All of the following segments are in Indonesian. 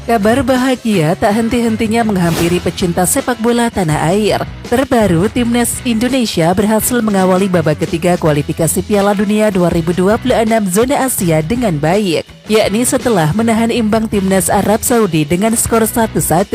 Kabar bahagia tak henti-hentinya menghampiri pecinta sepak bola tanah air. Terbaru, Timnas Indonesia berhasil mengawali babak ketiga kualifikasi Piala Dunia 2026 zona Asia dengan baik, yakni setelah menahan imbang Timnas Arab Saudi dengan skor 1-1.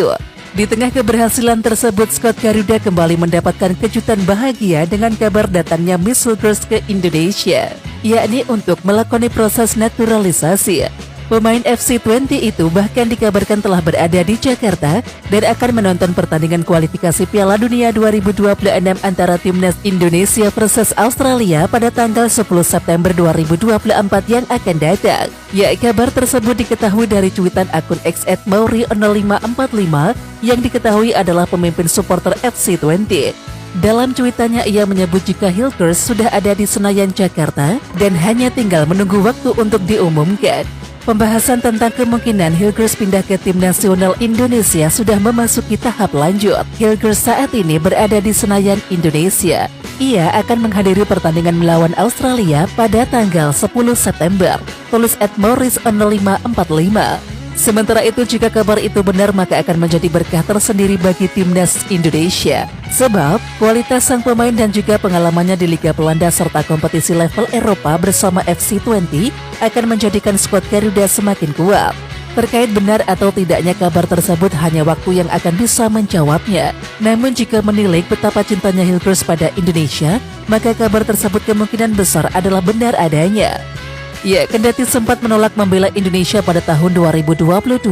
Di tengah keberhasilan tersebut, skuad Garuda kembali mendapatkan kejutan bahagia dengan kabar datangnya Miss Hilgers ke Indonesia, yakni untuk melakoni proses naturalisasi. Pemain FC20 itu bahkan dikabarkan telah berada di Jakarta dan akan menonton pertandingan kualifikasi Piala Dunia 2026 antara Timnas Indonesia versus Australia pada tanggal 10 September 2024 yang akan datang. Ya, kabar tersebut diketahui dari cuitan akun X @mauri0545 yang diketahui adalah pemimpin supporter FC20. Dalam cuitannya ia menyebut jika Hilgers sudah ada di Senayan, Jakarta dan hanya tinggal menunggu waktu untuk diumumkan. Pembahasan tentang kemungkinan Hilgers pindah ke tim nasional Indonesia sudah memasuki tahap lanjut. Hilgers saat ini berada di Senayan, Indonesia. Ia akan menghadiri pertandingan melawan Australia pada tanggal 10 September. Tulis @maurice0545. Sementara itu, jika kabar itu benar maka akan menjadi berkah tersendiri bagi Timnas Indonesia. Sebab, kualitas sang pemain dan juga pengalamannya di Liga Belanda serta kompetisi level Eropa bersama FC20 akan menjadikan skuad Garuda semakin kuat. Terkait benar atau tidaknya kabar tersebut hanya waktu yang akan bisa menjawabnya. Namun jika menilik betapa cintanya Hilgers pada Indonesia, maka kabar tersebut kemungkinan besar adalah benar adanya. Ya, kendati sempat menolak membela Indonesia pada tahun 2022,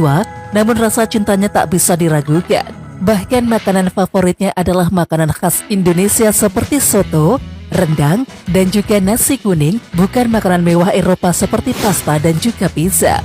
namun rasa cintanya tak bisa diragukan. Bahkan makanan favoritnya adalah makanan khas Indonesia seperti soto, rendang, dan juga nasi kuning, bukan makanan mewah Eropa seperti pasta dan juga pizza.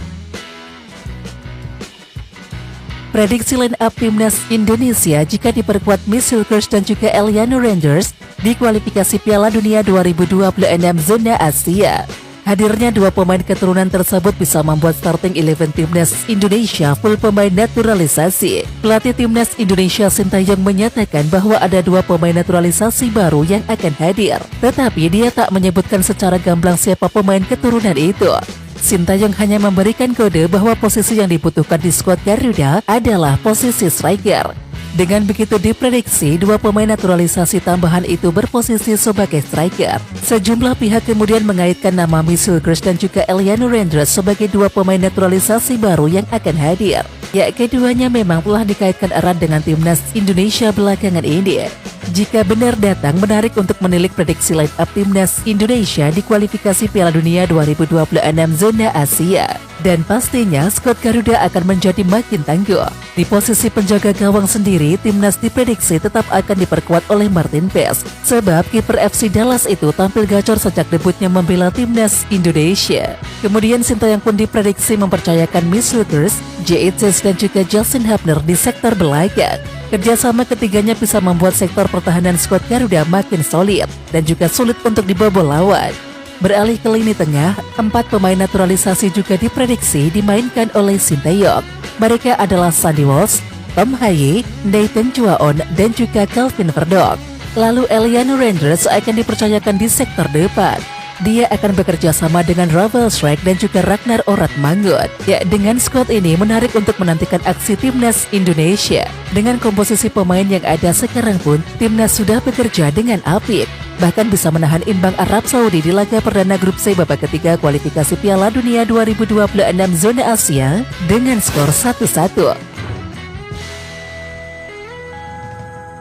Prediksi line up Timnas Indonesia jika diperkuat Miss Hilgers dan juga Eliana Randers di kualifikasi Piala Dunia 2026 zona Asia. Hadirnya dua pemain keturunan tersebut bisa membuat starting 11 Timnas Indonesia full pemain naturalisasi. Pelatih Timnas Indonesia Sintayong menyatakan bahwa ada dua pemain naturalisasi baru yang akan hadir. Tetapi dia tak menyebutkan secara gamblang siapa pemain keturunan itu. Sintayong hanya memberikan kode bahwa posisi yang dibutuhkan di skuad Garuda adalah posisi striker. Dengan begitu diprediksi dua pemain naturalisasi tambahan itu berposisi sebagai striker. Sejumlah pihak kemudian mengaitkan nama Miss Hilgers dan juga Eliana Randers sebagai dua pemain naturalisasi baru yang akan hadir. Ya, keduanya memang telah dikaitkan erat dengan Timnas Indonesia belakangan ini. Jika benar datang, menarik untuk menilik prediksi line up Timnas Indonesia di kualifikasi Piala Dunia 2026 zona Asia. Dan pastinya skuad Garuda akan menjadi makin tangguh. Di posisi penjaga gawang sendiri, Timnas diprediksi tetap akan diperkuat oleh Martin Paes. Sebab kiper FC Dallas itu tampil gacor sejak debutnya membela Timnas Indonesia. Kemudian Sintayong pun diprediksi mempercayakan Miss Hilgers, J.H. dan juga Justin Hubner di sektor belakang. Kerjasama ketiganya bisa membuat sektor pertahanan skuad Garuda makin solid dan juga sulit untuk dibobol lawan. Beralih ke lini tengah, 4 pemain naturalisasi juga diprediksi dimainkan oleh Sintayong. Mereka adalah Sandy Walsh, Tom Haye, Nathan Chuaon, dan juga Calvin Verdonk. Lalu Eliana Randers akan dipercayakan di sektor depan. Dia akan bekerja sama dengan Ravel Schreck dan juga Ragnar Oratmangun. Ya, dengan skuad ini menarik untuk menantikan aksi Timnas Indonesia. Dengan komposisi pemain yang ada sekarang pun, Timnas sudah bekerja dengan apik. Bahkan bisa menahan imbang Arab Saudi di laga perdana grup C babak ketiga kualifikasi Piala Dunia 2026 zona Asia dengan skor 1-1.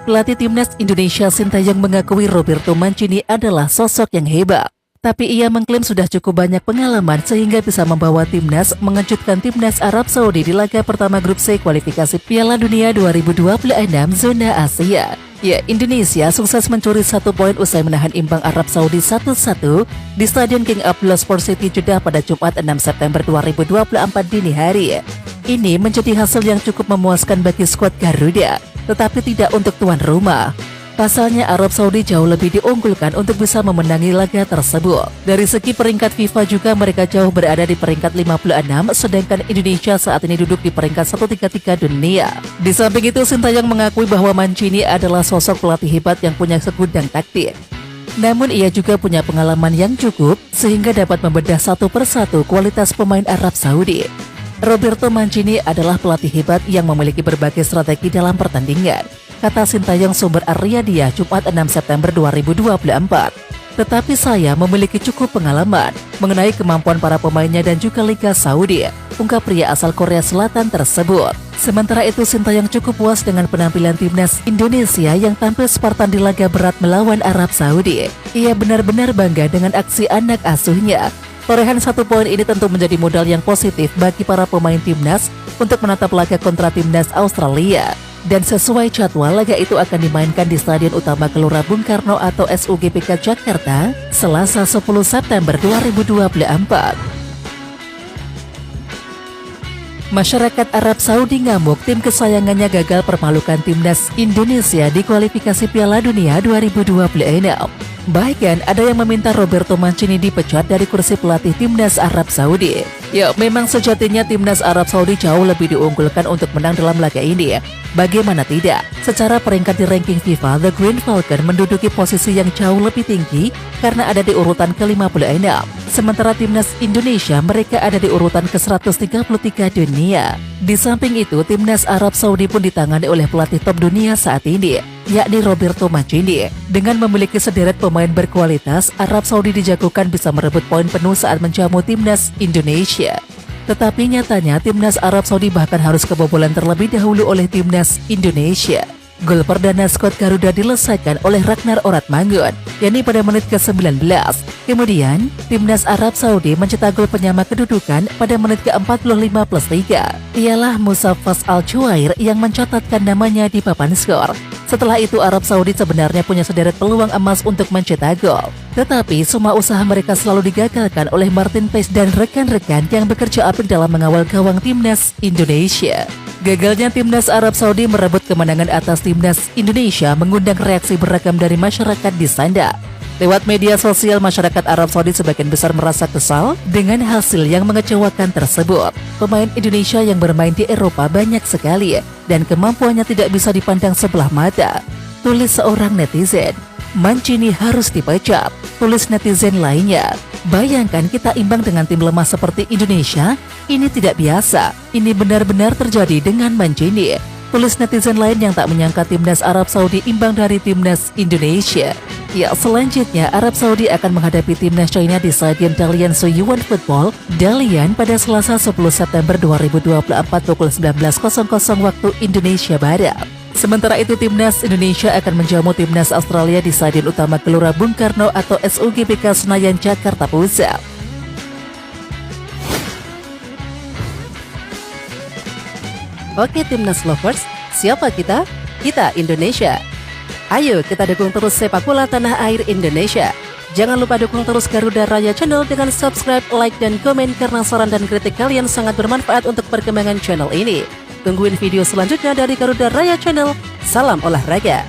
Pelatih Timnas Indonesia Sintayong mengakui Roberto Mancini adalah sosok yang hebat. Tapi ia mengklaim sudah cukup banyak pengalaman sehingga bisa membawa Timnas mengejutkan Timnas Arab Saudi di laga pertama grup C kualifikasi Piala Dunia 2026 zona Asia. Ya, Indonesia sukses mencuri 1 poin usai menahan imbang Arab Saudi 1-1 di Stadion King Abdullah Sport City Jeddah pada Jumat 6 September 2024 dini hari. Ini menjadi hasil yang cukup memuaskan bagi skuad Garuda, tetapi tidak untuk tuan rumah. Pasalnya Arab Saudi jauh lebih diunggulkan untuk bisa memenangi laga tersebut. Dari segi peringkat FIFA juga mereka jauh berada di peringkat 56, sedangkan Indonesia saat ini duduk di peringkat 133 dunia. Di samping itu, Sintayong mengakui bahwa Mancini adalah sosok pelatih hebat yang punya segudang taktik. Namun ia juga punya pengalaman yang cukup sehingga dapat membedah satu persatu kualitas pemain Arab Saudi. Roberto Mancini adalah pelatih hebat yang memiliki berbagai strategi dalam pertandingan, kata Sintayong sumber Aryadia Jumat 6 September 2024. Tetapi saya memiliki cukup pengalaman mengenai kemampuan para pemainnya dan juga Liga Saudi, ungkap pria asal Korea Selatan tersebut. Sementara itu Sintayong cukup puas dengan penampilan timnas Indonesia yang tampil Spartan di laga berat melawan Arab Saudi. Ia benar-benar bangga dengan aksi anak asuhnya. Torehan 1 poin ini tentu menjadi modal yang positif bagi para pemain timnas untuk menatap laga kontra timnas Australia. Dan sesuai jadwal, laga itu akan dimainkan di Stadion Utama Gelora Bung Karno atau SUGBK Jakarta, Selasa 10 September 2024. Masyarakat Arab Saudi ngamuk tim kesayangannya gagal permalukan timnas Indonesia di kualifikasi Piala Dunia 2026. Bahkan ada yang meminta Roberto Mancini dipecat dari kursi pelatih timnas Arab Saudi. Ya, memang sejatinya timnas Arab Saudi jauh lebih diunggulkan untuk menang dalam laga ini. Bagaimana tidak? Secara peringkat di ranking FIFA, The Green Falcon menduduki posisi yang jauh lebih tinggi karena ada di urutan ke-56. Sementara timnas Indonesia mereka ada di urutan ke-133 dunia. Di samping itu, timnas Arab Saudi pun ditangani oleh pelatih top dunia saat ini, yakni Roberto Mancini. Dengan memiliki sederet pemain berkualitas, Arab Saudi dijagokan bisa merebut poin penuh saat menjamu timnas Indonesia. Tetapi nyatanya timnas Arab Saudi bahkan harus kebobolan terlebih dahulu oleh timnas Indonesia. Gol perdana skuad Garuda diselesaikan oleh Ragnar Oratmangun, yakni pada menit ke-19. Kemudian, timnas Arab Saudi mencetak gol penyama kedudukan pada menit ke-45+3. Ialah Musaffas Al-Juair yang mencatatkan namanya di papan skor. Setelah itu Arab Saudi sebenarnya punya sederet peluang emas untuk mencetak gol. Tetapi semua usaha mereka selalu digagalkan oleh Martin Paes dan rekan-rekan yang bekerja apik dalam mengawal gawang timnas Indonesia. Gagalnya timnas Arab Saudi merebut kemenangan atas timnas Indonesia mengundang reaksi beragam dari masyarakat di sana. Lewat media sosial, masyarakat Arab Saudi sebagian besar merasa kesal dengan hasil yang mengecewakan tersebut. Pemain Indonesia yang bermain di Eropa banyak sekali dan kemampuannya tidak bisa dipandang sebelah mata, tulis seorang netizen. Mancini harus dipecat, tulis netizen lainnya. Bayangkan kita imbang dengan tim lemah seperti Indonesia, ini tidak biasa. Ini benar-benar terjadi dengan Mancini, tulis netizen lain yang tak menyangka timnas Arab Saudi imbang dari timnas Indonesia. Ya, selanjutnya Arab Saudi akan menghadapi timnas China di Stadion Dalian Soyuan Football, Dalian pada Selasa 10 September 2024 pukul 19.00 waktu Indonesia Barat. Sementara itu timnas Indonesia akan menjamu timnas Australia di Stadion Utama Gelora Bung Karno atau SUGBK Senayan Jakarta Pusat. Oke timnas lovers, siapa kita? Kita Indonesia. Ayo kita dukung terus sepak bola tanah air Indonesia. Jangan lupa dukung terus Garuda Raya Channel dengan subscribe, like, dan komen karena saran dan kritik kalian sangat bermanfaat untuk perkembangan channel ini. Tungguin video selanjutnya dari Garuda Raya Channel. Salam olahraga.